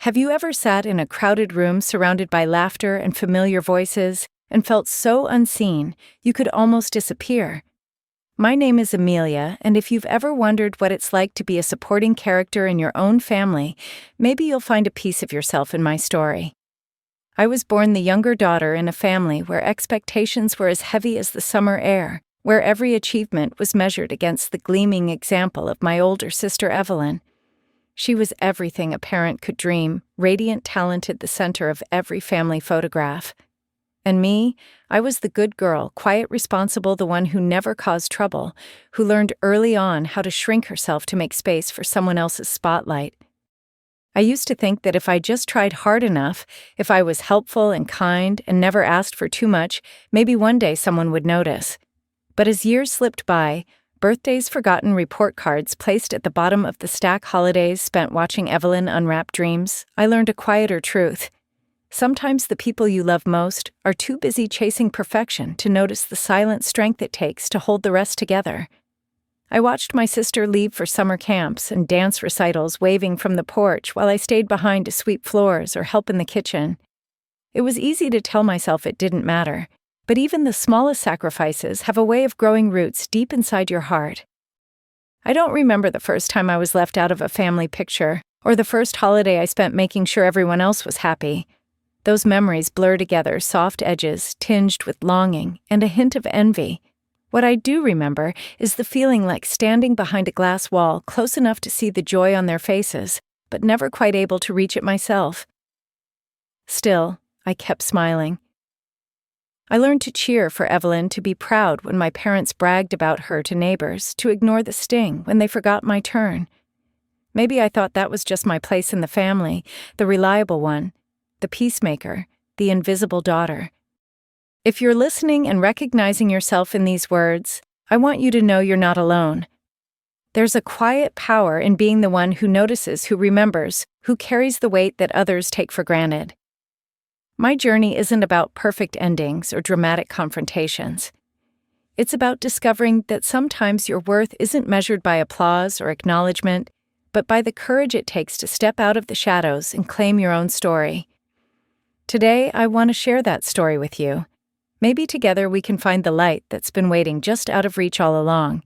Have you ever sat in a crowded room surrounded by laughter and familiar voices and felt so unseen you could almost disappear? My name is Amelia, and if you've ever wondered what it's like to be a supporting character in your own family, maybe you'll find a piece of yourself in my story. I was born the younger daughter in a family where expectations were as heavy as the summer air, where every achievement was measured against the gleaming example of my older sister Evelyn. She was everything a parent could dream, radiant talent at the center of every family photograph. And me, I was the good girl, quiet, responsible, the one who never caused trouble, who learned early on how to shrink herself to make space for someone else's spotlight. I used to think that if I just tried hard enough, if I was helpful and kind and never asked for too much, maybe one day someone would notice. But as years slipped by, birthdays forgotten, report cards placed at the bottom of the stack, holidays spent watching Evelyn unwrap dreams, I learned a quieter truth. Sometimes the people you love most are too busy chasing perfection to notice the silent strength it takes to hold the rest together. I watched my sister leave for summer camps and dance recitals waving from the porch while I stayed behind to sweep floors or help in the kitchen. It was easy to tell myself it didn't matter, but even the smallest sacrifices have a way of growing roots deep inside your heart. I don't remember the first time I was left out of a family picture, or the first holiday I spent making sure everyone else was happy. Those memories blur together, soft edges tinged with longing and a hint of envy. What I do remember is the feeling like standing behind a glass wall, close enough to see the joy on their faces, but never quite able to reach it myself. Still, I kept smiling. I learned to cheer for Evelyn, to be proud when my parents bragged about her to neighbors, to ignore the sting when they forgot my turn. Maybe I thought that was just my place in the family, the reliable one, the peacemaker, the invisible daughter. If you're listening and recognizing yourself in these words, I want you to know you're not alone. There's a quiet power in being the one who notices, who remembers, who carries the weight that others take for granted. My journey isn't about perfect endings or dramatic confrontations. It's about discovering that sometimes your worth isn't measured by applause or acknowledgement, but by the courage it takes to step out of the shadows and claim your own story. Today, I want to share that story with you. Maybe together we can find the light that's been waiting just out of reach all along.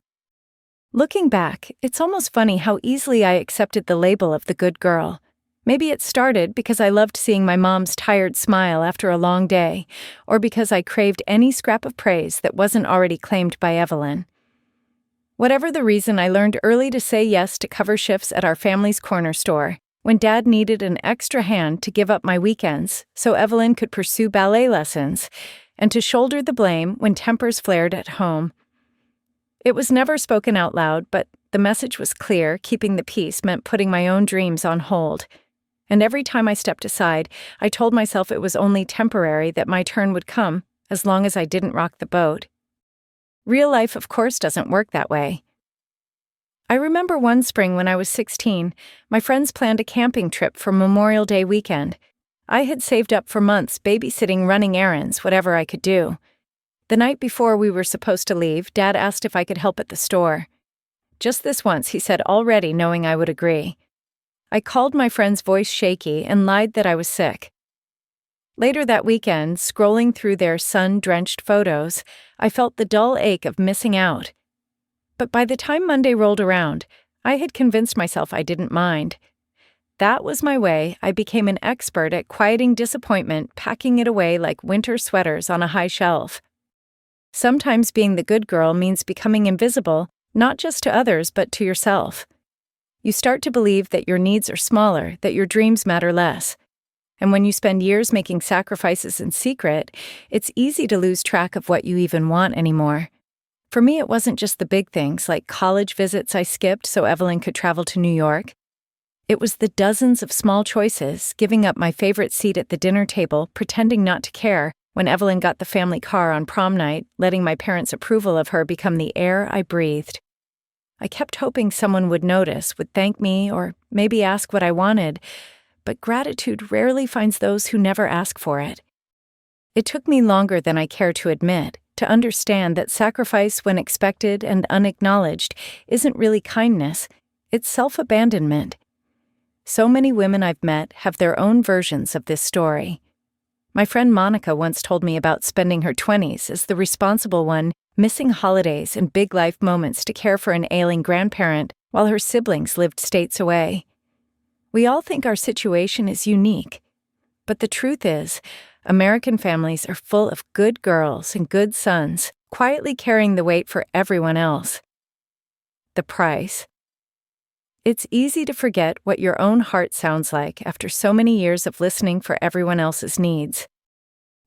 Looking back, it's almost funny how easily I accepted the label of the good girl. Maybe it started because I loved seeing my mom's tired smile after a long day, or because I craved any scrap of praise that wasn't already claimed by Evelyn. Whatever the reason, I learned early to say yes to cover shifts at our family's corner store, when Dad needed an extra hand to give up my weekends so Evelyn could pursue ballet lessons, and to shoulder the blame when tempers flared at home. It was never spoken out loud, but the message was clear. Keeping the peace meant putting my own dreams on hold. And every time I stepped aside, I told myself it was only temporary, that my turn would come, as long as I didn't rock the boat. Real life, of course, doesn't work that way. I remember one spring when I was 16, my friends planned a camping trip for Memorial Day weekend. I had saved up for months, babysitting, running errands, whatever I could do. The night before we were supposed to leave, Dad asked if I could help at the store. Just this once, he said, already knowing I would agree. I called my friend's voice shaky and lied that I was sick. Later that weekend, scrolling through their sun-drenched photos, I felt the dull ache of missing out. But by the time Monday rolled around, I had convinced myself I didn't mind. That was my way. I became an expert at quieting disappointment, packing it away like winter sweaters on a high shelf. Sometimes being the good girl means becoming invisible, not just to others but to yourself. You start to believe that your needs are smaller, that your dreams matter less. And when you spend years making sacrifices in secret, it's easy to lose track of what you even want anymore. For me, it wasn't just the big things like college visits I skipped so Evelyn could travel to New York. It was the dozens of small choices, giving up my favorite seat at the dinner table, pretending not to care when Evelyn got the family car on prom night, letting my parents' approval of her become the air I breathed. I kept hoping someone would notice, would thank me, or maybe ask what I wanted, but gratitude rarely finds those who never ask for it. It took me longer than I care to admit to understand that sacrifice, when expected and unacknowledged, isn't really kindness, it's self-abandonment. So many women I've met have their own versions of this story. My friend Monica once told me about spending her 20s as the responsible one, missing holidays and big life moments to care for an ailing grandparent while her siblings lived states away. We all think our situation is unique, but the truth is, American families are full of good girls and good sons, quietly carrying the weight for everyone else. The price. It's easy to forget what your own heart sounds like after so many years of listening for everyone else's needs.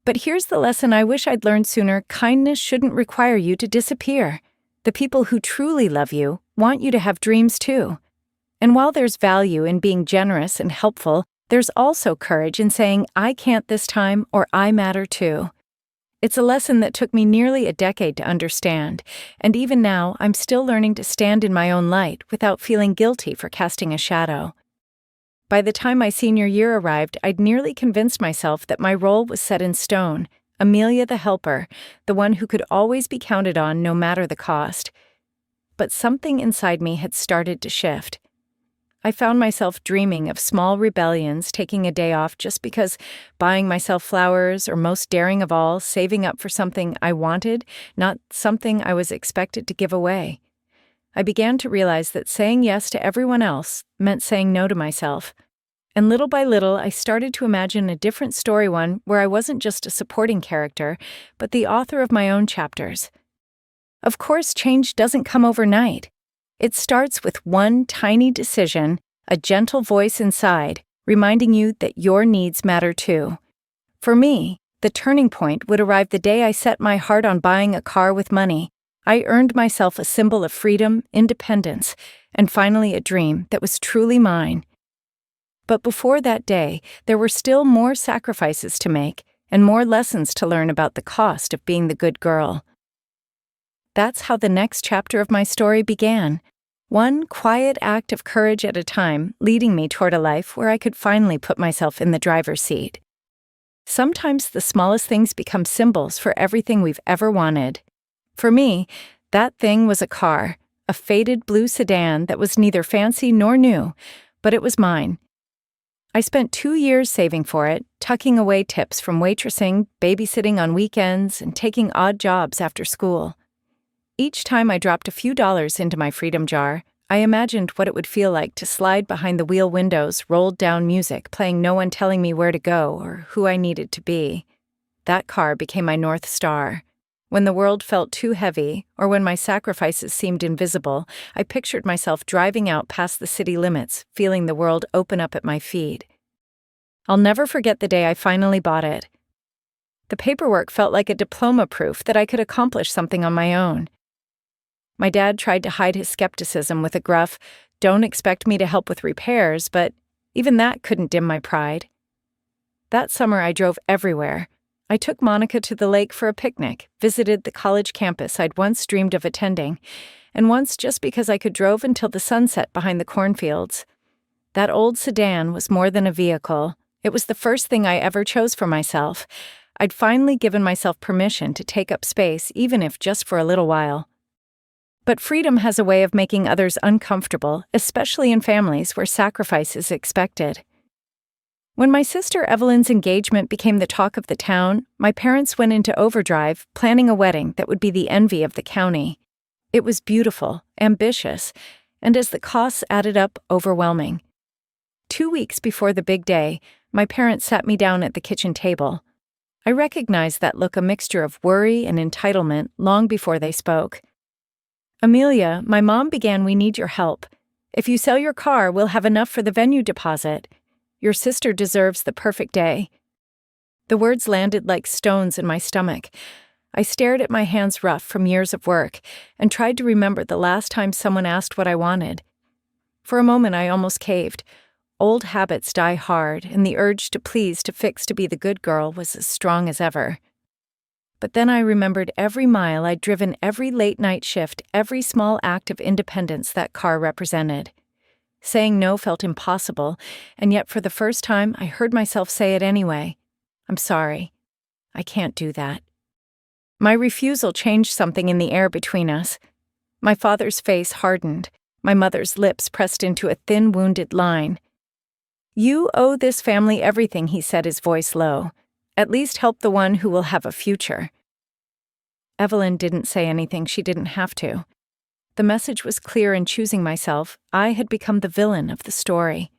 But here's the lesson I wish I'd learned sooner: kindness shouldn't require you to disappear. The people who truly love you want you to have dreams too. And while there's value in being generous and helpful, there's also courage in saying, "I can't this time," or "I matter too." It's a lesson that took me nearly a decade to understand, and even now I'm still learning to stand in my own light without feeling guilty for casting a shadow. By the time my senior year arrived, I'd nearly convinced myself that my role was set in stone, Amelia the helper, the one who could always be counted on no matter the cost. But something inside me had started to shift. I found myself dreaming of small rebellions, taking a day off just because, buying myself flowers, or most daring of all, saving up for something I wanted, not something I was expected to give away. I began to realize that saying yes to everyone else meant saying no to myself. And little by little, I started to imagine a different story, one where I wasn't just a supporting character, but the author of my own chapters. Of course, change doesn't come overnight. It starts with one tiny decision, a gentle voice inside, reminding you that your needs matter too. For me, the turning point would arrive the day I set my heart on buying a car with money. I earned myself a symbol of freedom, independence, and finally a dream that was truly mine. But before that day, there were still more sacrifices to make and more lessons to learn about the cost of being the good girl. That's how the next chapter of my story began. One quiet act of courage at a time, leading me toward a life where I could finally put myself in the driver's seat. Sometimes the smallest things become symbols for everything we've ever wanted. For me, that thing was a car, a faded blue sedan that was neither fancy nor new, but it was mine. I spent 2 years saving for it, tucking away tips from waitressing, babysitting on weekends, and taking odd jobs after school. Each time I dropped a few dollars into my freedom jar, I imagined what it would feel like to slide behind the wheel windows, rolled down music, playing No One Telling Me Where to Go or who I needed to be. That car became my North Star. When the world felt too heavy, or when my sacrifices seemed invisible, I pictured myself driving out past the city limits, feeling the world open up at my feet. I'll never forget the day I finally bought it. The paperwork felt like a diploma proof that I could accomplish something on my own. My dad tried to hide his skepticism with a gruff, "Don't expect me to help with repairs," but even that couldn't dim my pride. That summer I drove everywhere. I took Monica to the lake for a picnic, visited the college campus I'd once dreamed of attending, and once just because I could drove until the sunset behind the cornfields. That old sedan was more than a vehicle. It was the first thing I ever chose for myself. I'd finally given myself permission to take up space, even if just for a little while. But freedom has a way of making others uncomfortable, especially in families where sacrifice is expected. When my sister Evelyn's engagement became the talk of the town, my parents went into overdrive, planning a wedding that would be the envy of the county. It was beautiful, ambitious, and as the costs added up, overwhelming. 2 weeks before the big day, my parents sat me down at the kitchen table. I recognized that look, a mixture of worry and entitlement, long before they spoke. "Amelia, my mom began, we need your help. If you sell your car, we'll have enough for the venue deposit. Your sister deserves the perfect day." The words landed like stones in my stomach. I stared at my hands rough from years of work and tried to remember the last time someone asked what I wanted. For a moment, I almost caved. Old habits die hard, and the urge to please, to fix, to be the good girl was as strong as ever. But then I remembered every mile I'd driven, every late-night shift, every small act of independence that car represented. Saying no felt impossible, and yet for the first time I heard myself say it anyway. "I'm sorry. I can't do that." My refusal changed something in the air between us. My father's face hardened. My mother's lips pressed into a thin, wounded line. "You owe this family everything," he said, his voice low. "At least help the one who will have a future." Evelyn didn't say anything she didn't have to. The message was clear in choosing myself. I had become the villain of the story.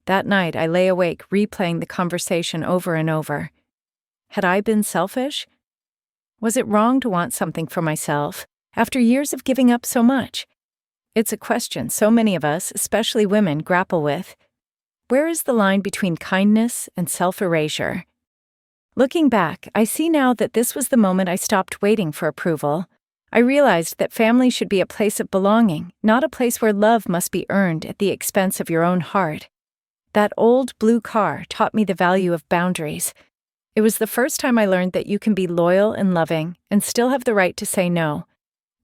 That night, I lay awake replaying the conversation over and over. Had I been selfish? Was it wrong to want something for myself, after years of giving up so much? It's a question so many of us, especially women, grapple with. Where is the line between kindness and self-erasure? Looking back, I see now that this was the moment I stopped waiting for approval. I realized that family should be a place of belonging, not a place where love must be earned at the expense of your own heart. That old blue car taught me the value of boundaries. It was the first time I learned that you can be loyal and loving and still have the right to say no.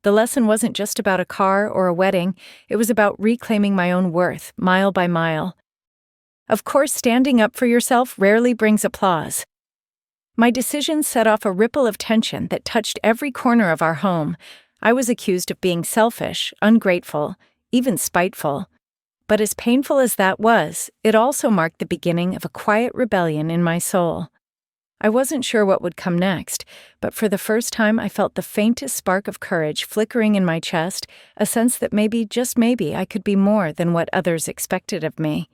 The lesson wasn't just about a car or a wedding, it was about reclaiming my own worth, mile by mile. Of course, standing up for yourself rarely brings applause. My decision set off a ripple of tension that touched every corner of our home. I was accused of being selfish, ungrateful, even spiteful. But as painful as that was, it also marked the beginning of a quiet rebellion in my soul. I wasn't sure what would come next, but for the first time I felt the faintest spark of courage flickering in my chest, a sense that maybe, just maybe, I could be more than what others expected of me.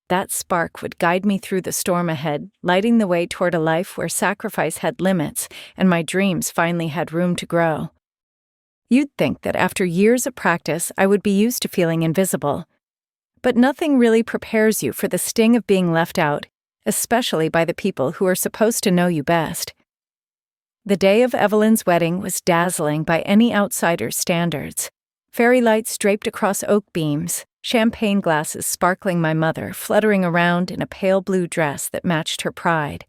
That spark would guide me through the storm ahead, lighting the way toward a life where sacrifice had limits and my dreams finally had room to grow. You'd think that after years of practice, I would be used to feeling invisible. But nothing really prepares you for the sting of being left out, especially by the people who are supposed to know you best. The day of Evelyn's wedding was dazzling by any outsider's standards. Fairy lights draped across oak beams, champagne glasses sparkling, my mother fluttering around in a pale blue dress that matched her pride.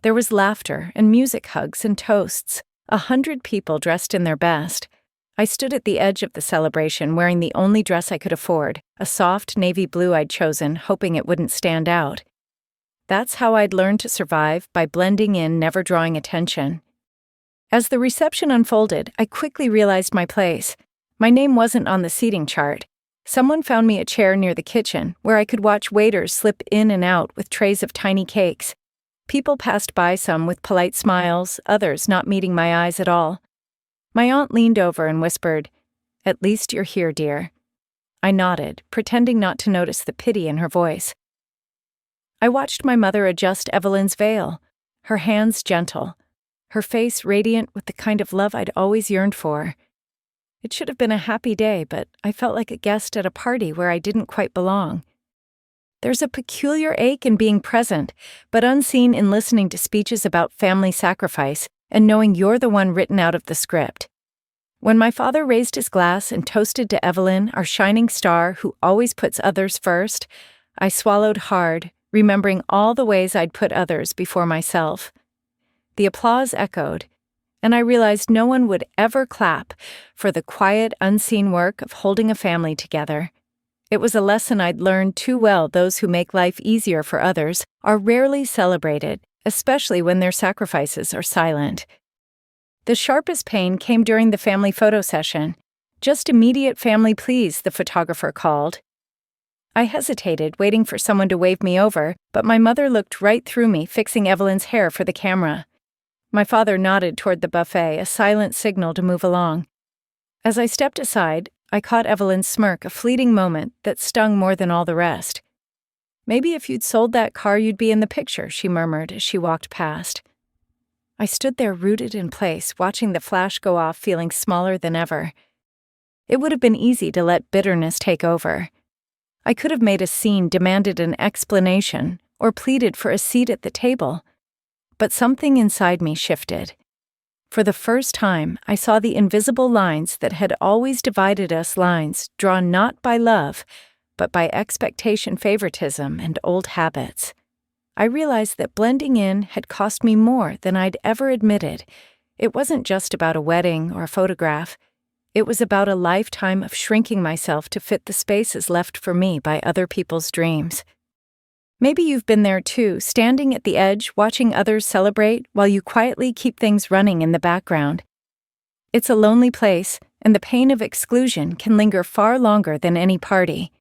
There was laughter and music, hugs and toasts, 100 people dressed in their best. I stood at the edge of the celebration wearing the only dress I could afford, a soft navy blue I'd chosen, hoping it wouldn't stand out. That's how I'd learned to survive, by blending in, never drawing attention. As the reception unfolded, I quickly realized my place. My name wasn't on the seating chart. Someone found me a chair near the kitchen, where I could watch waiters slip in and out with trays of tiny cakes. People passed by, some with polite smiles, others not meeting my eyes at all. My aunt leaned over and whispered, "At least you're here, dear." I nodded, pretending not to notice the pity in her voice. I watched my mother adjust Evelyn's veil, her hands gentle, her face radiant with the kind of love I'd always yearned for. It should have been a happy day, but I felt like a guest at a party where I didn't quite belong. There's a peculiar ache in being present, but unseen in listening to speeches about family sacrifice and knowing you're the one written out of the script. When my father raised his glass and toasted to Evelyn, our shining star who always puts others first, I swallowed hard, remembering all the ways I'd put others before myself. The applause echoed, and I realized no one would ever clap for the quiet, unseen work of holding a family together. It was a lesson I'd learned too well. Those who make life easier for others are rarely celebrated, especially when their sacrifices are silent. The sharpest pain came during the family photo session. "Just immediate family, please," the photographer called. I hesitated, waiting for someone to wave me over, but my mother looked right through me, fixing Evelyn's hair for the camera. My father nodded toward the buffet, a silent signal to move along. As I stepped aside, I caught Evelyn's smirk, a fleeting moment that stung more than all the rest. "Maybe if you'd sold that car, you'd be in the picture," she murmured as she walked past. I stood there rooted in place, watching the flash go off, feeling smaller than ever. It would have been easy to let bitterness take over. I could have made a scene, demanded an explanation, or pleaded for a seat at the table. But something inside me shifted. For the first time, I saw the invisible lines that had always divided us, lines drawn not by love, but by expectation, favoritism, and old habits. I realized that blending in had cost me more than I'd ever admitted. It wasn't just about a wedding or a photograph. It was about a lifetime of shrinking myself to fit the spaces left for me by other people's dreams. Maybe you've been there too, standing at the edge, watching others celebrate while you quietly keep things running in the background. It's a lonely place, and the pain of exclusion can linger far longer than any party.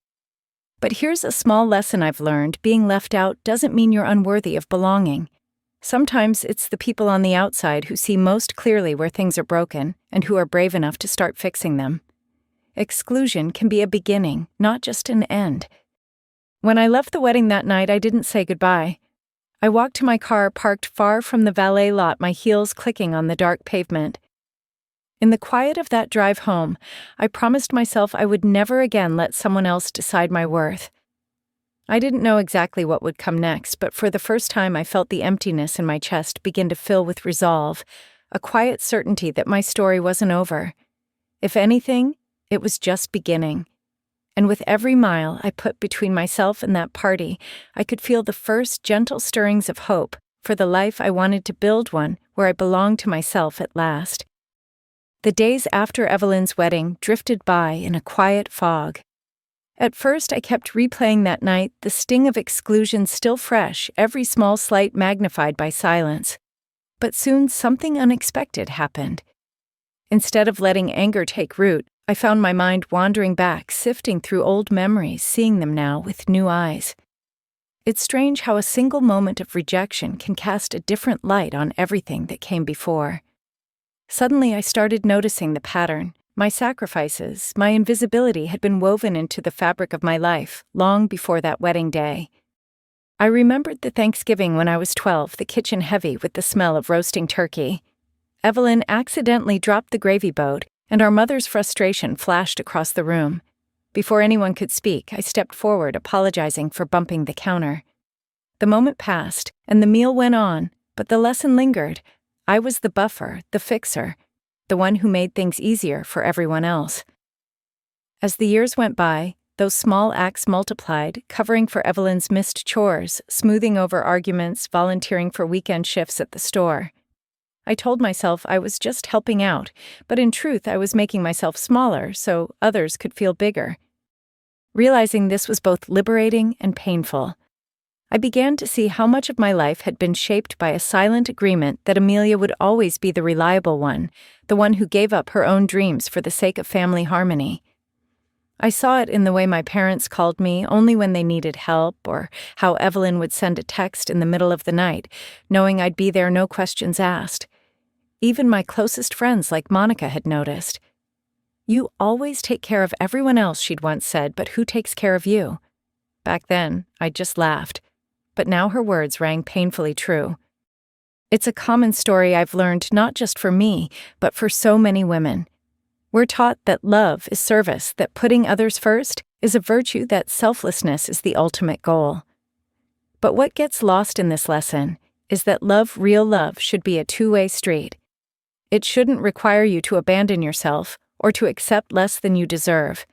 But here's a small lesson I've learned: being left out doesn't mean you're unworthy of belonging. Sometimes it's the people on the outside who see most clearly where things are broken and who are brave enough to start fixing them. Exclusion can be a beginning, not just an end. When I left the wedding that night, I didn't say goodbye. I walked to my car parked far from the valet lot, my heels clicking on the dark pavement. In the quiet of that drive home, I promised myself I would never again let someone else decide my worth. I didn't know exactly what would come next, but for the first time I felt the emptiness in my chest begin to fill with resolve, a quiet certainty that my story wasn't over. If anything, it was just beginning. And with every mile I put between myself and that party, I could feel the first gentle stirrings of hope for the life I wanted to build, one where I belonged to myself at last. The days after Evelyn's wedding drifted by in a quiet fog. At first, I kept replaying that night, the sting of exclusion still fresh, every small slight magnified by silence. But soon something unexpected happened. Instead of letting anger take root, I found my mind wandering back, sifting through old memories, seeing them now with new eyes. It's strange how a single moment of rejection can cast a different light on everything that came before. Suddenly, I started noticing the pattern. My sacrifices, my invisibility had been woven into the fabric of my life long before that wedding day. I remembered the Thanksgiving when I was 12, the kitchen heavy with the smell of roasting turkey. Evelyn accidentally dropped the gravy boat, and our mother's frustration flashed across the room. Before anyone could speak, I stepped forward, apologizing for bumping the counter. The moment passed, and the meal went on, but the lesson lingered. I was the buffer, the fixer, the one who made things easier for everyone else. As the years went by, those small acts multiplied, covering for Evelyn's missed chores, smoothing over arguments, volunteering for weekend shifts at the store. I told myself I was just helping out, but in truth I was making myself smaller so others could feel bigger. Realizing this was both liberating and painful, I began to see how much of my life had been shaped by a silent agreement that Amelia would always be the reliable one, the one who gave up her own dreams for the sake of family harmony. I saw it in the way my parents called me only when they needed help, or how Evelyn would send a text in the middle of the night, knowing I'd be there, no questions asked. Even my closest friends like Monica had noticed. "You always take care of everyone else," she'd once said, "but who takes care of you?" Back then, I just laughed. But now her words rang painfully true. It's a common story I've learned not just for me, but for so many women. We're taught that love is service, that putting others first is a virtue, that selflessness is the ultimate goal. But what gets lost in this lesson is that love, real love, should be a two-way street. It shouldn't require you to abandon yourself or to accept less than you deserve.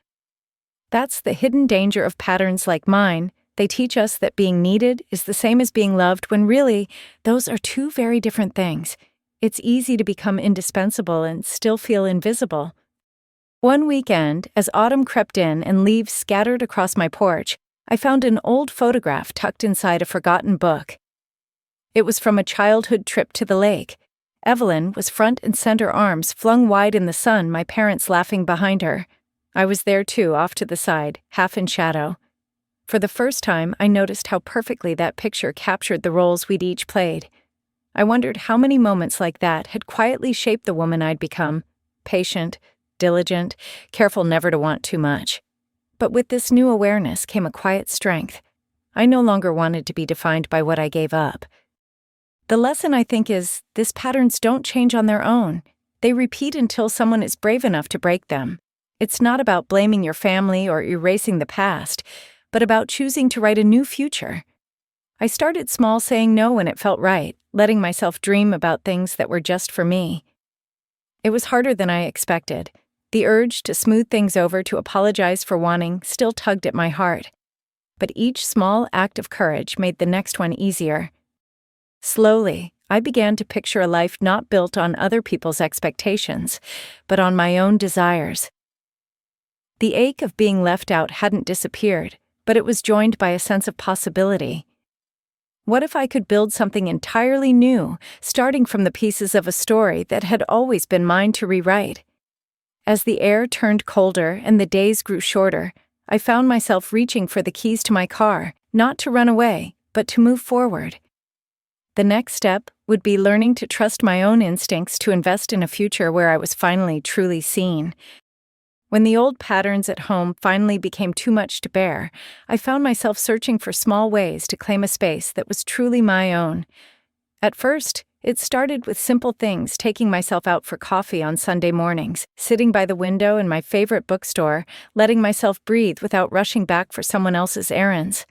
That's the hidden danger of patterns like mine. They teach us that being needed is the same as being loved, when really, those are two very different things. It's easy to become indispensable and still feel invisible. One weekend, as autumn crept in and leaves scattered across my porch, I found an old photograph tucked inside a forgotten book. It was from a childhood trip to the lake. Evelyn was front and center, arms flung wide in the sun, my parents laughing behind her. I was there too, off to the side, half in shadow. For the first time, I noticed how perfectly that picture captured the roles we'd each played. I wondered how many moments like that had quietly shaped the woman I'd become: patient, diligent, careful never to want too much. But with this new awareness came a quiet strength. I no longer wanted to be defined by what I gave up. The lesson, I think, is these patterns don't change on their own. They repeat until someone is brave enough to break them. It's not about blaming your family or erasing the past, but about choosing to write a new future. I started small, saying no when it felt right, letting myself dream about things that were just for me. It was harder than I expected. The urge to smooth things over, to apologize for wanting, still tugged at my heart. But each small act of courage made the next one easier. Slowly, I began to picture a life not built on other people's expectations, but on my own desires. The ache of being left out hadn't disappeared, but it was joined by a sense of possibility. What if I could build something entirely new, starting from the pieces of a story that had always been mine to rewrite? As the air turned colder and the days grew shorter, I found myself reaching for the keys to my car, not to run away, but to move forward. The next step would be learning to trust my own instincts to invest in a future where I was finally truly seen. When the old patterns at home finally became too much to bear, I found myself searching for small ways to claim a space that was truly my own. At first, it started with simple things, taking myself out for coffee on Sunday mornings, sitting by the window in my favorite bookstore, letting myself breathe without rushing back for someone else's errands.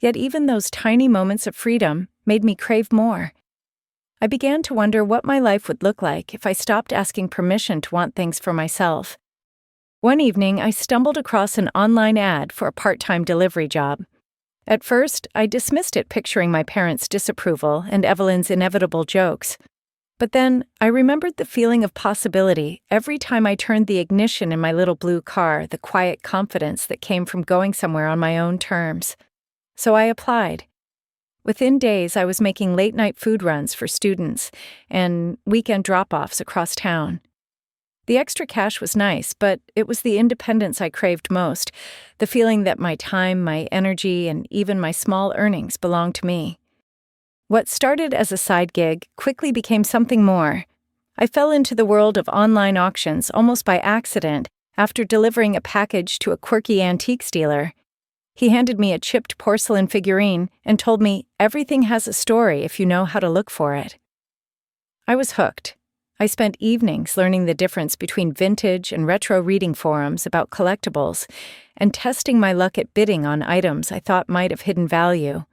Yet even those tiny moments of freedom made me crave more. I began to wonder what my life would look like if I stopped asking permission to want things for myself. One evening, I stumbled across an online ad for a part-time delivery job. At first, I dismissed it, picturing my parents' disapproval and Evelyn's inevitable jokes. But then, I remembered the feeling of possibility every time I turned the ignition in my little blue car, the quiet confidence that came from going somewhere on my own terms. So I applied. Within days, I was making late-night food runs for students and weekend drop-offs across town. The extra cash was nice, but it was the independence I craved most, the feeling that my time, my energy, and even my small earnings belonged to me. What started as a side gig quickly became something more. I fell into the world of online auctions almost by accident after delivering a package to a quirky antiques dealer. He handed me a chipped porcelain figurine and told me everything has a story if you know how to look for it. I was hooked. I spent evenings learning the difference between vintage and retro reading forums about collectibles and testing my luck at bidding on items I thought might have hidden value.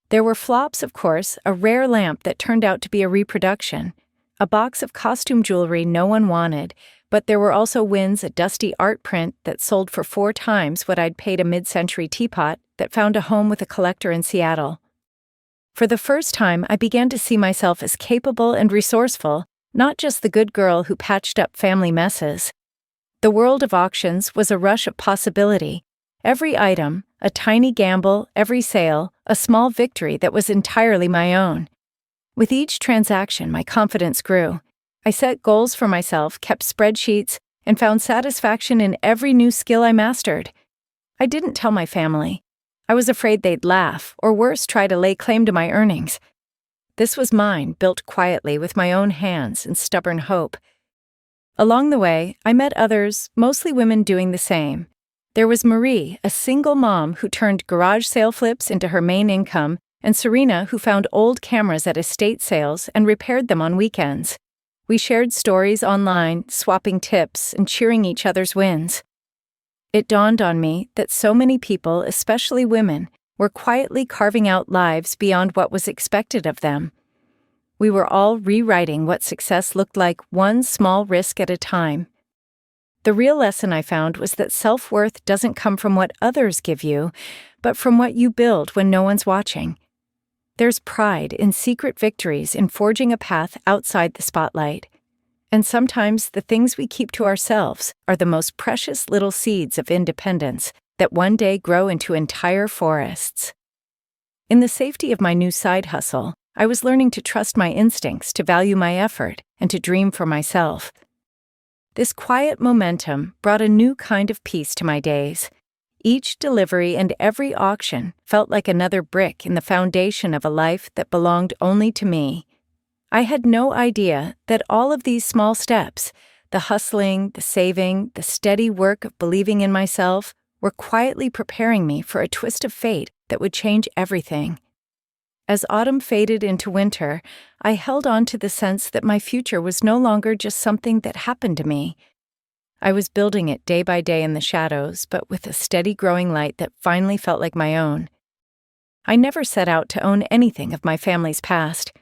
There were flops, of course, a rare lamp that turned out to be a reproduction, a box of costume jewelry no one wanted, but there were also wins, a dusty art print that sold for 4 times what I'd paid a mid-century teapot that found a home with a collector in Seattle. For the first time, I began to see myself as capable and resourceful, not just the good girl who patched up family messes. The world of auctions was a rush of possibility. Every item, a tiny gamble, every sale, a small victory that was entirely my own. With each transaction, my confidence grew. I set goals for myself, kept spreadsheets, and found satisfaction in every new skill I mastered. I didn't tell my family. I was afraid they'd laugh, or worse, try to lay claim to my earnings. This was mine, built quietly with my own hands and stubborn hope. Along the way, I met others, mostly women doing the same. There was Marie, a single mom who turned garage sale flips into her main income, and Serena, who found old cameras at estate sales and repaired them on weekends. We shared stories online, swapping tips and cheering each other's wins. It dawned on me that so many people, especially women, were quietly carving out lives beyond what was expected of them. We were all rewriting what success looked like, one small risk at a time. The real lesson I found was that self-worth doesn't come from what others give you, but from what you build when no one's watching. There's pride in secret victories in forging a path outside the spotlight. And sometimes the things we keep to ourselves are the most precious little seeds of independence that one day grow into entire forests. In the safety of my new side hustle, I was learning to trust my instincts, to value my effort, and to dream for myself. This quiet momentum brought a new kind of peace to my days. Each delivery and every auction felt like another brick in the foundation of a life that belonged only to me. I had no idea that all of these small steps, the hustling, the saving, the steady work of believing in myself, were quietly preparing me for a twist of fate that would change everything. As autumn faded into winter, I held on to the sense that my future was no longer just something that happened to me. I was building it day by day in the shadows, but with a steady growing light that finally felt like my own. I never set out to own anything of my family's past.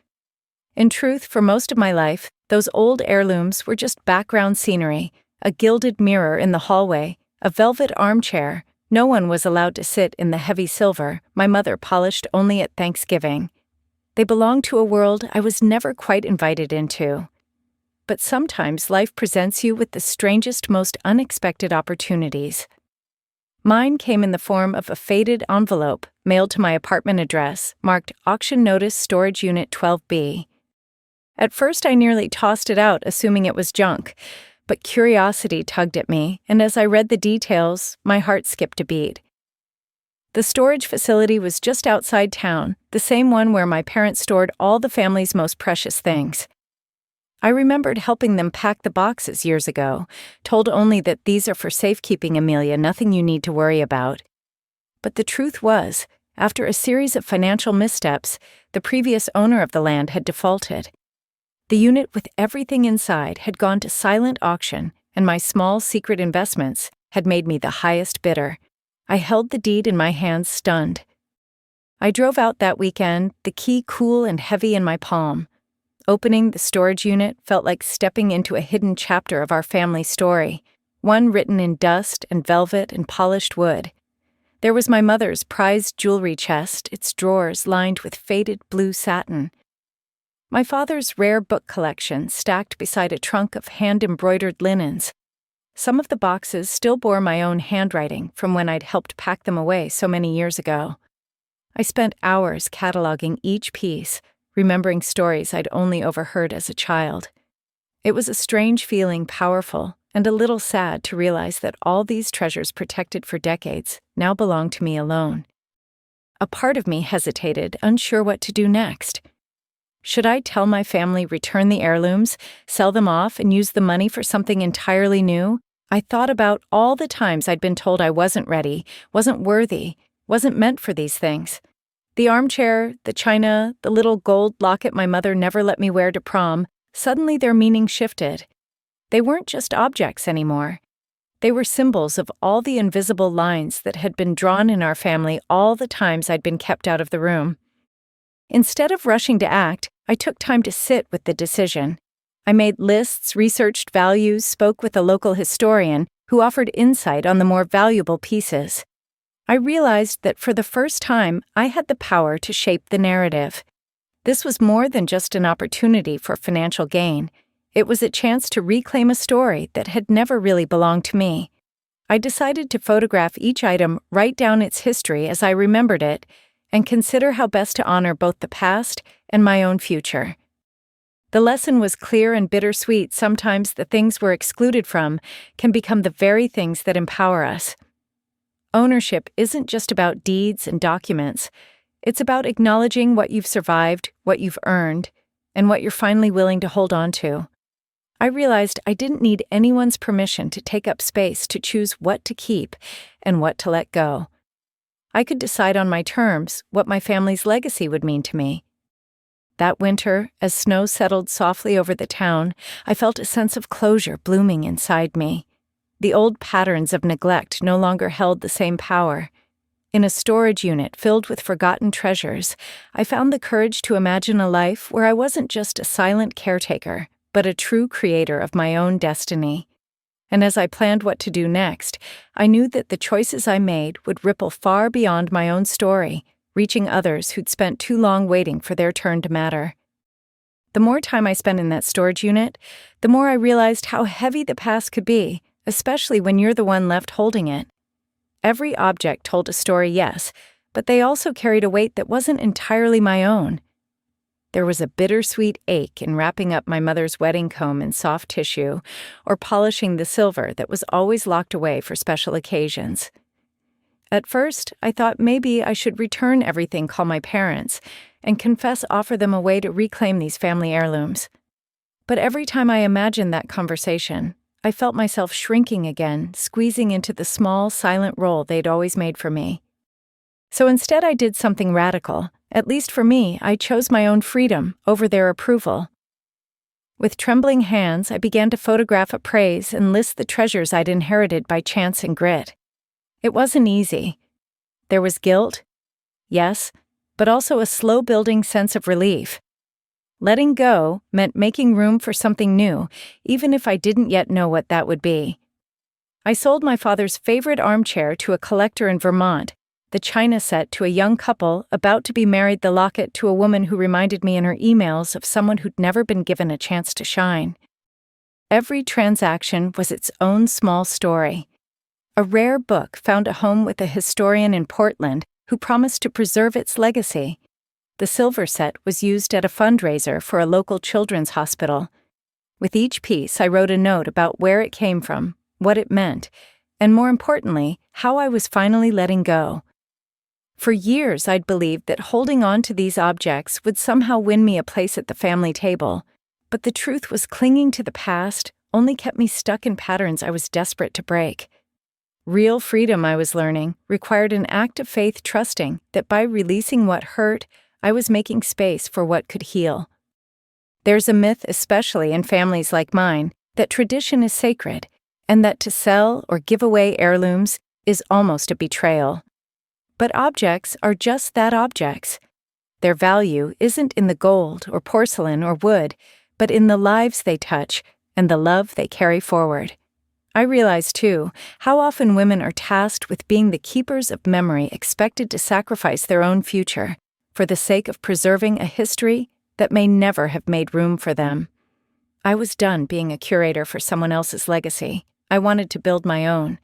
In truth, for most of my life, those old heirlooms were just background scenery, a gilded mirror in the hallway, a velvet armchair. No one was allowed to sit in the heavy silver my mother polished only at Thanksgiving. They belonged to a world I was never quite invited into. But sometimes life presents you with the strangest, most unexpected opportunities. Mine came in the form of a faded envelope mailed to my apartment address, marked Auction Notice Storage Unit 12B. At first I nearly tossed it out, assuming it was junk, but curiosity tugged at me, and as I read the details, my heart skipped a beat. The storage facility was just outside town, the same one where my parents stored all the family's most precious things. I remembered helping them pack the boxes years ago, told only that these are for safekeeping, Amelia, nothing you need to worry about. But the truth was, after a series of financial missteps, the previous owner of the land had defaulted. The unit with everything inside had gone to silent auction, and my small secret investments had made me the highest bidder. I held the deed in my hands, stunned. I drove out that weekend, the key cool and heavy in my palm. Opening the storage unit felt like stepping into a hidden chapter of our family story, one written in dust and velvet and polished wood. There was my mother's prized jewelry chest, its drawers lined with faded blue satin. My father's rare book collection stacked beside a trunk of hand-embroidered linens. Some of the boxes still bore my own handwriting from when I'd helped pack them away so many years ago. I spent hours cataloging each piece, remembering stories I'd only overheard as a child. It was a strange feeling, powerful, and a little sad to realize that all these treasures protected for decades now belonged to me alone. A part of me hesitated, unsure what to do next. Should I tell my family, return the heirlooms, sell them off, and use the money for something entirely new? I thought about all the times I'd been told I wasn't ready, wasn't worthy, wasn't meant for these things. The armchair, the china, the little gold locket my mother never let me wear to prom, suddenly their meaning shifted. They weren't just objects anymore. They were symbols of all the invisible lines that had been drawn in our family all the times I'd been kept out of the room. Instead of rushing to act, I took time to sit with the decision. I made lists, researched values, spoke with a local historian who offered insight on the more valuable pieces. I realized that for the first time, I had the power to shape the narrative. This was more than just an opportunity for financial gain. It was a chance to reclaim a story that had never really belonged to me. I decided to photograph each item, write down its history as I remembered it, and consider how best to honor both the past and my own future. The lesson was clear and bittersweet. Sometimes the things we're excluded from can become the very things that empower us. Ownership isn't just about deeds and documents. It's about acknowledging what you've survived, what you've earned, and what you're finally willing to hold on to. I realized I didn't need anyone's permission to take up space to choose what to keep and what to let go. I could decide on my terms what my family's legacy would mean to me. That winter, as snow settled softly over the town, I felt a sense of closure blooming inside me. The old patterns of neglect no longer held the same power. In a storage unit filled with forgotten treasures, I found the courage to imagine a life where I wasn't just a silent caretaker, but a true creator of my own destiny. And as I planned what to do next, I knew that the choices I made would ripple far beyond my own story, reaching others who'd spent too long waiting for their turn to matter. The more time I spent in that storage unit, the more I realized how heavy the past could be, especially when you're the one left holding it. Every object told a story, yes, but they also carried a weight that wasn't entirely my own. There was a bittersweet ache in wrapping up my mother's wedding comb in soft tissue or polishing the silver that was always locked away for special occasions. At first, I thought maybe I should return everything, call my parents, and offer them a way to reclaim these family heirlooms. But every time I imagined that conversation, I felt myself shrinking again, squeezing into the small, silent role they'd always made for me. So instead I did something radical. At least for me, I chose my own freedom over their approval. With trembling hands, I began to photograph, appraise, and list the treasures I'd inherited by chance and grit. It wasn't easy. There was guilt, yes, but also a slow-building sense of relief. Letting go meant making room for something new, even if I didn't yet know what that would be. I sold my father's favorite armchair to a collector in Vermont, the china set to a young couple about to be married, the locket to a woman who reminded me in her emails of someone who'd never been given a chance to shine. Every transaction was its own small story. A rare book found a home with a historian in Portland who promised to preserve its legacy. The silver set was used at a fundraiser for a local children's hospital. With each piece, I wrote a note about where it came from, what it meant, and more importantly, how I was finally letting go. For years, I'd believed that holding on to these objects would somehow win me a place at the family table, but the truth was clinging to the past only kept me stuck in patterns I was desperate to break. Real freedom, I was learning, required an act of faith, trusting that by releasing what hurt, I was making space for what could heal. There's a myth, especially in families like mine, that tradition is sacred, and that to sell or give away heirlooms is almost a betrayal. But objects are just that, objects. Their value isn't in the gold or porcelain or wood, but in the lives they touch and the love they carry forward. I realize, too, how often women are tasked with being the keepers of memory, expected to sacrifice their own future for the sake of preserving a history that may never have made room for them. I was done being a curator for someone else's legacy. I wanted to build my own.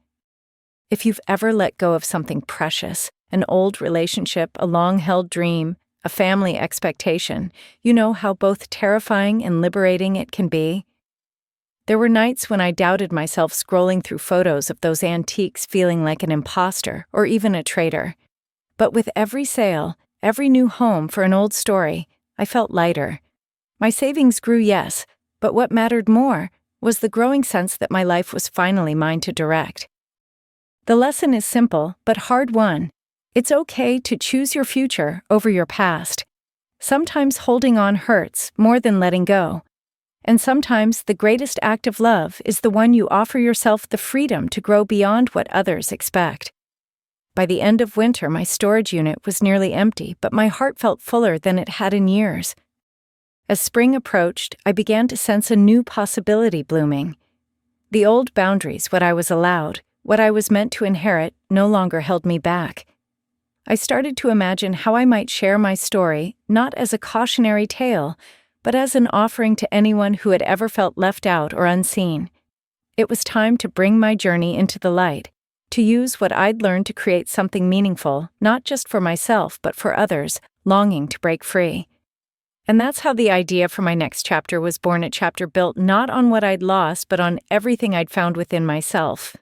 If you've ever let go of something precious, an old relationship, a long-held dream, a family expectation, you know how both terrifying and liberating it can be. There were nights when I doubted myself, scrolling through photos of those antiques, feeling like an imposter or even a traitor. But with every sale, every new home for an old story, I felt lighter. My savings grew, yes, but what mattered more was the growing sense that my life was finally mine to direct. The lesson is simple, but hard-won. It's okay to choose your future over your past. Sometimes holding on hurts more than letting go. And sometimes the greatest act of love is the one you offer yourself the freedom to grow beyond what others expect. By the end of winter, my storage unit was nearly empty, but my heart felt fuller than it had in years. As spring approached, I began to sense a new possibility blooming. The old boundaries, what I was allowed, what I was meant to inherit, no longer held me back. I started to imagine how I might share my story, not as a cautionary tale, but as an offering to anyone who had ever felt left out or unseen. It was time to bring my journey into the light, to use what I'd learned to create something meaningful, not just for myself, but for others, longing to break free. And that's how the idea for my next chapter was born, a chapter built not on what I'd lost, but on everything I'd found within myself.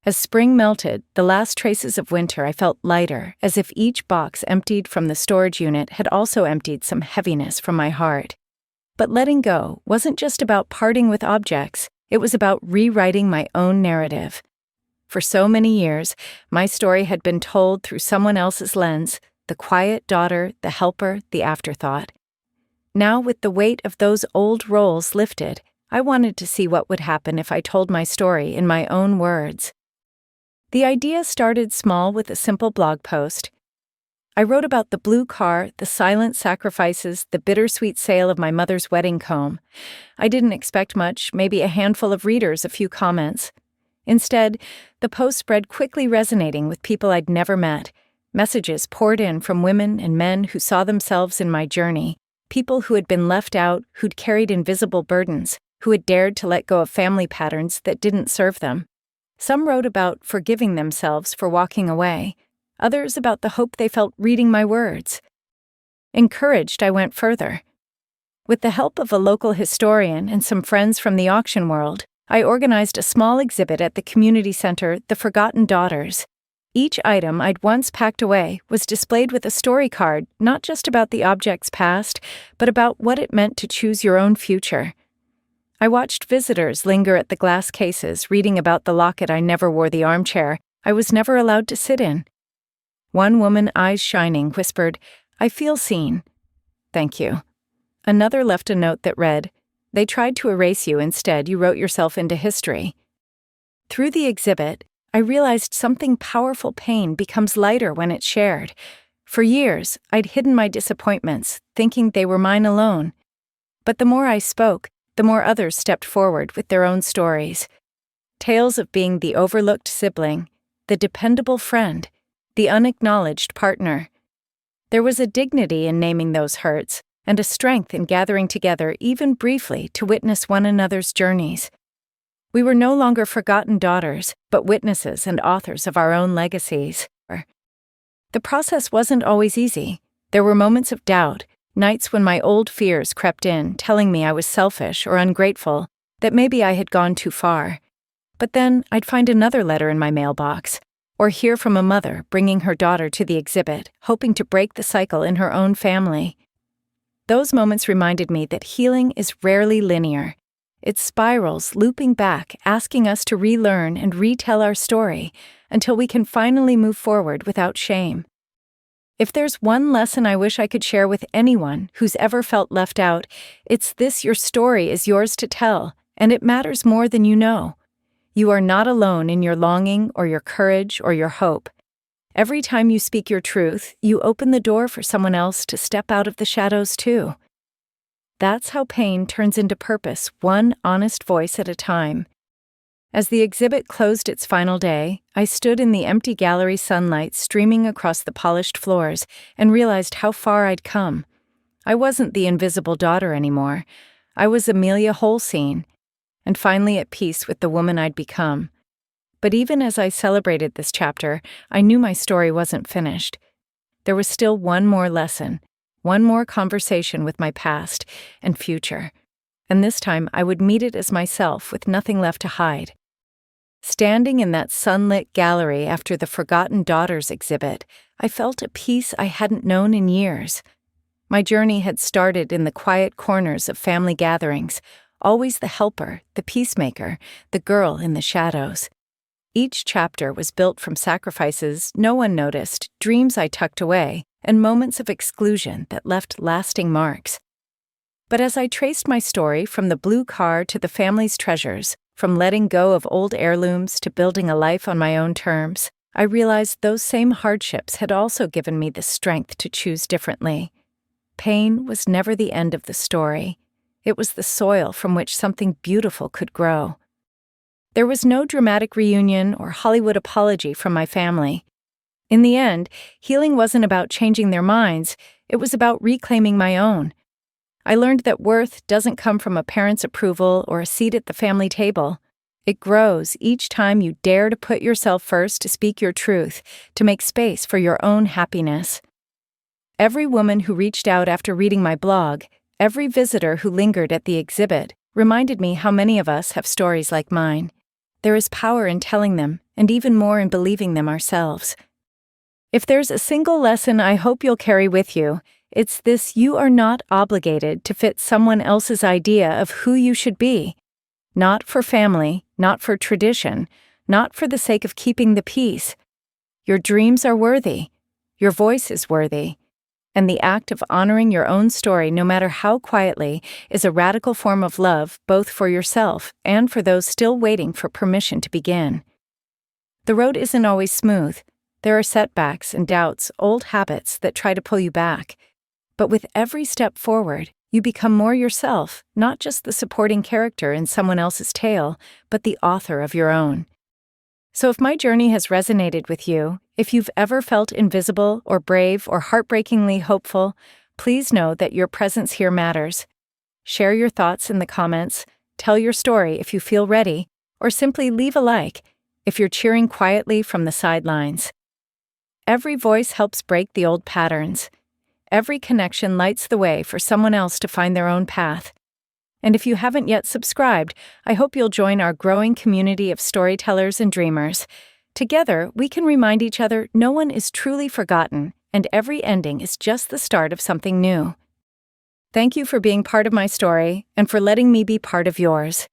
As spring melted, the last traces of winter, I felt lighter, as if each box emptied from the storage unit had also emptied some heaviness from my heart. But letting go wasn't just about parting with objects, it was about rewriting my own narrative. For so many years, my story had been told through someone else's lens, the quiet daughter, the helper, the afterthought. Now, with the weight of those old roles lifted, I wanted to see what would happen if I told my story in my own words. The idea started small with a simple blog post. I wrote about the blue car, the silent sacrifices, the bittersweet sale of my mother's wedding comb. I didn't expect much, maybe a handful of readers, a few comments. Instead, the post spread quickly, resonating with people I'd never met. Messages poured in from women and men who saw themselves in my journey, people who had been left out, who'd carried invisible burdens, who had dared to let go of family patterns that didn't serve them. Some wrote about forgiving themselves for walking away, others about the hope they felt reading my words. Encouraged, I went further. With the help of a local historian and some friends from the auction world, I organized a small exhibit at the community center, The Forgotten Daughters. Each item I'd once packed away was displayed with a story card, not just about the object's past, but about what it meant to choose your own future. I watched visitors linger at the glass cases, reading about the locket I never wore, the armchair I was never allowed to sit in. One woman, eyes shining, whispered, "I feel seen." "Thank you." Another left a note that read, "They tried to erase you, instead you wrote yourself into history." Through the exhibit, I realized something powerful: pain becomes lighter when it's shared. For years, I'd hidden my disappointments, thinking they were mine alone. But the more I spoke, the more others stepped forward with their own stories. Tales of being the overlooked sibling, the dependable friend, the unacknowledged partner. There was a dignity in naming those hurts, and a strength in gathering together, even briefly, to witness one another's journeys. We were no longer forgotten daughters, but witnesses and authors of our own legacies. The process wasn't always easy. There were moments of doubt, Nights when my old fears crept in, telling me I was selfish or ungrateful, that maybe I had gone too far. But then I'd find another letter in my mailbox, or hear from a mother bringing her daughter to the exhibit, hoping to break the cycle in her own family. Those moments reminded me that healing is rarely linear. It spirals, looping back, asking us to relearn and retell our story until we can finally move forward without shame. If there's one lesson I wish I could share with anyone who's ever felt left out, it's this: your story is yours to tell, and it matters more than you know. You are not alone in your longing or your courage or your hope. Every time you speak your truth, you open the door for someone else to step out of the shadows too. That's how pain turns into purpose, one honest voice at a time. As the exhibit closed its final day, I stood in the empty gallery sunlight streaming across the polished floors and realized how far I'd come. I wasn't the invisible daughter anymore. I was Amelia Holseen, and finally at peace with the woman I'd become. But even as I celebrated this chapter, I knew my story wasn't finished. There was still one more lesson, one more conversation with my past and future, and this time I would meet it as myself with nothing left to hide. Standing in that sunlit gallery after the Forgotten Daughters exhibit, I felt a peace I hadn't known in years. My journey had started in the quiet corners of family gatherings, always the helper, the peacemaker, the girl in the shadows. Each chapter was built from sacrifices no one noticed, dreams I tucked away, and moments of exclusion that left lasting marks. But as I traced my story from the blue car to the family's treasures, from letting go of old heirlooms to building a life on my own terms, I realized those same hardships had also given me the strength to choose differently. Pain was never the end of the story. It was the soil from which something beautiful could grow. There was no dramatic reunion or Hollywood apology from my family. In the end, healing wasn't about changing their minds, it was about reclaiming my own. I learned that worth doesn't come from a parent's approval or a seat at the family table. It grows each time you dare to put yourself first, to speak your truth, to make space for your own happiness. Every woman who reached out after reading my blog, every visitor who lingered at the exhibit, reminded me how many of us have stories like mine. There is power in telling them, and even more in believing them ourselves. If there's a single lesson I hope you'll carry with you, it's this: you are not obligated to fit someone else's idea of who you should be. Not for family, not for tradition, not for the sake of keeping the peace. Your dreams are worthy. Your voice is worthy. And the act of honoring your own story, no matter how quietly, is a radical form of love, both for yourself and for those still waiting for permission to begin. The road isn't always smooth. There are setbacks and doubts, old habits that try to pull you back. But with every step forward, you become more yourself, not just the supporting character in someone else's tale, but the author of your own. So if my journey has resonated with you, if you've ever felt invisible or brave or heartbreakingly hopeful, please know that your presence here matters. Share your thoughts in the comments, tell your story if you feel ready, or simply leave a like if you're cheering quietly from the sidelines. Every voice helps break the old patterns. Every connection lights the way for someone else to find their own path. And if you haven't yet subscribed, I hope you'll join our growing community of storytellers and dreamers. Together, we can remind each other no one is truly forgotten, and every ending is just the start of something new. Thank you for being part of my story and for letting me be part of yours.